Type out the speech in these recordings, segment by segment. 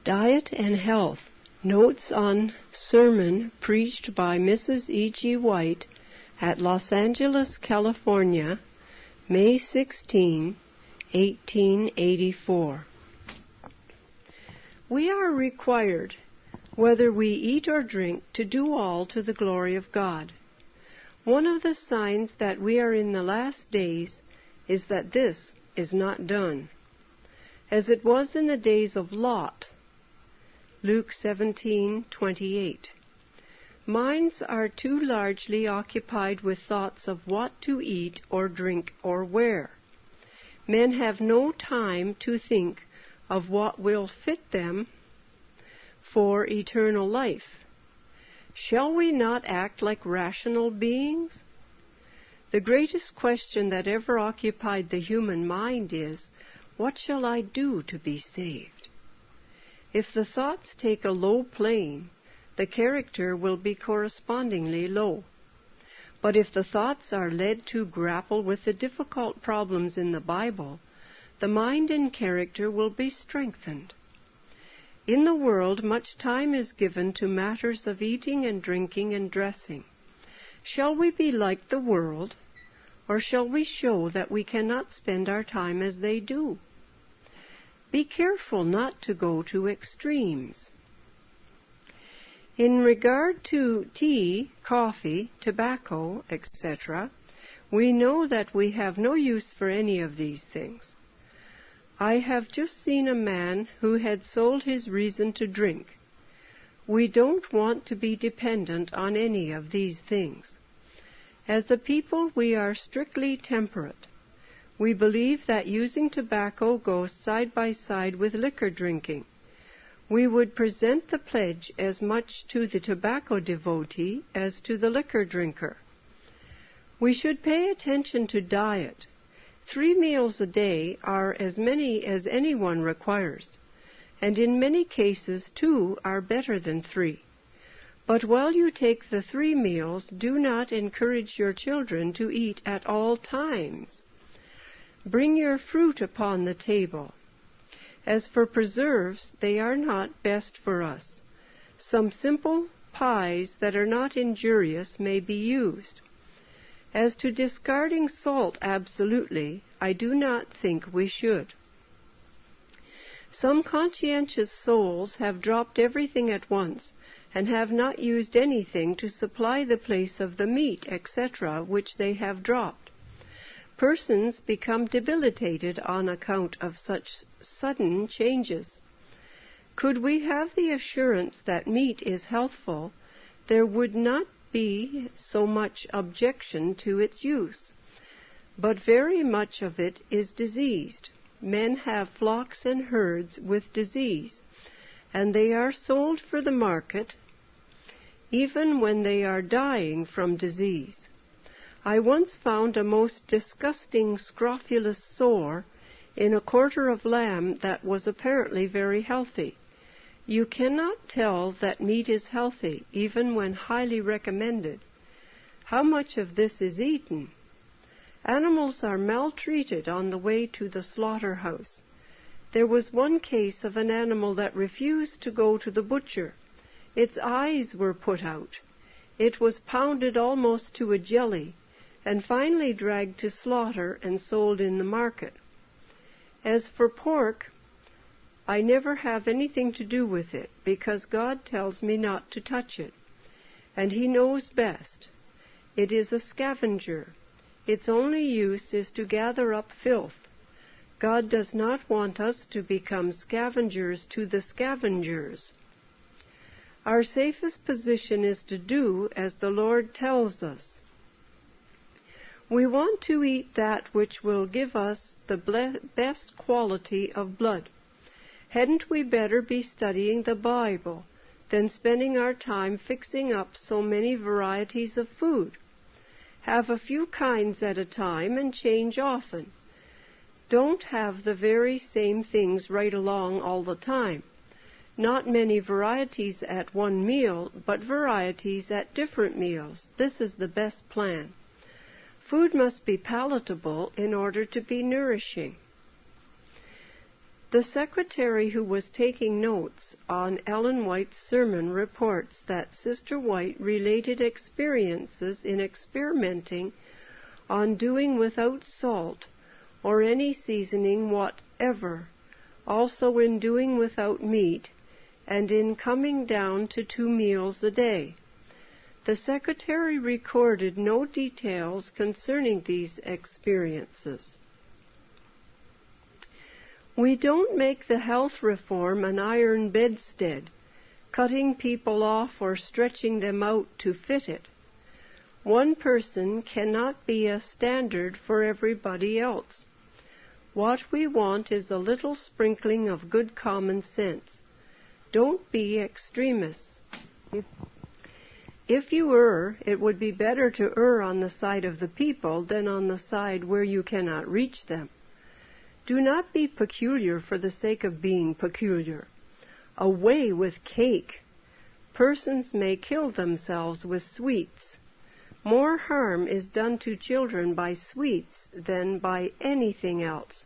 Diet and Health, Notes on Sermon preached by Mrs. E.G. White at Los Angeles, California, May 16, 1884. We are required, whether we eat or drink, to do all to the glory of God. One of the signs that we are in the last days is that this is not done, as it was in the days of Lot. Luke 17:28. Minds are too largely occupied with thoughts of what to eat or drink or wear. Men have no time to think of what will fit them for eternal life. Shall we not act like rational beings? The greatest question that ever occupied the human mind is, what shall I do to be saved? If the thoughts take a low plane, the character will be correspondingly low. But if the thoughts are led to grapple with the difficult problems in the Bible, the mind and character will be strengthened. In the world, much time is given to matters of eating and drinking and dressing. Shall we be like the world, or shall we show that we cannot spend our time as they do? Be careful not to go to extremes. In regard to tea, coffee, tobacco, etc., we know that we have no use for any of these things. I have just seen a man who had sold his reason to drink. We don't want to be dependent on any of these things. As a people, we are strictly temperate. We believe that using tobacco goes side by side with liquor drinking. We would present the pledge as much to the tobacco devotee as to the liquor drinker. We should pay attention to diet. 3 meals a day are as many as anyone requires, and in many cases 2 are better than 3. But while you take the 3 meals, do not encourage your children to eat at all times. Bring your fruit upon the table. As for preserves, they are not best for us. Some simple pies that are not injurious may be used. As to discarding salt absolutely, I do not think we should. Some conscientious souls have dropped everything at once, and have not used anything to supply the place of the meat, etc., which they have dropped. Persons become debilitated on account of such sudden changes. Could we have the assurance that meat is healthful, there would not be so much objection to its use. But very much of it is diseased. Men have flocks and herds with disease, and they are sold for the market, even when they are dying from disease. I once found a most disgusting scrofulous sore in a quarter of lamb that was apparently very healthy. You cannot tell that meat is healthy, even when highly recommended. How much of this is eaten? Animals are maltreated on the way to the slaughterhouse. There was one case of an animal that refused to go to the butcher. Its eyes were put out. It was pounded almost to a jelly, and finally dragged to slaughter and sold in the market. As for pork, I never have anything to do with it, because God tells me not to touch it, and He knows best. It is a scavenger. Its only use is to gather up filth. God does not want us to become scavengers to the scavengers. Our safest position is to do as the Lord tells us. We want to eat that which will give us the best quality of blood. Hadn't we better be studying the Bible than spending our time fixing up so many varieties of food? Have a few kinds at a time and change often. Don't have the very same things right along all the time. Not many varieties at one meal, but varieties at different meals. This is the best plan. Food must be palatable in order to be nourishing. The secretary who was taking notes on Ellen White's sermon reports that Sister White related experiences in experimenting on doing without salt or any seasoning whatever, also in doing without meat, and in coming down to 2 meals a day. The secretary recorded no details concerning these experiences. We don't make the health reform an iron bedstead, cutting people off or stretching them out to fit it. One person cannot be a standard for everybody else. What we want is a little sprinkling of good common sense. Don't be extremists. If you err, it would be better to err on the side of the people than on the side where you cannot reach them. Do not be peculiar for the sake of being peculiar. Away with cake! Persons may kill themselves with sweets. More harm is done to children by sweets than by anything else.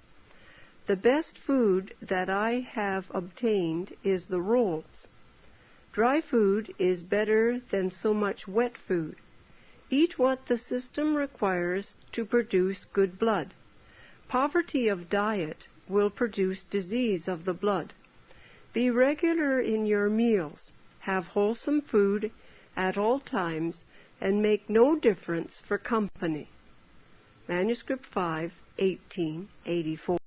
The best food that I have obtained is the rolls. Dry food is better than so much wet food. Eat what the system requires to produce good blood. Poverty of diet will produce disease of the blood. Be regular in your meals. Have wholesome food at all times, and make no difference for company. Manuscript 5, 1884.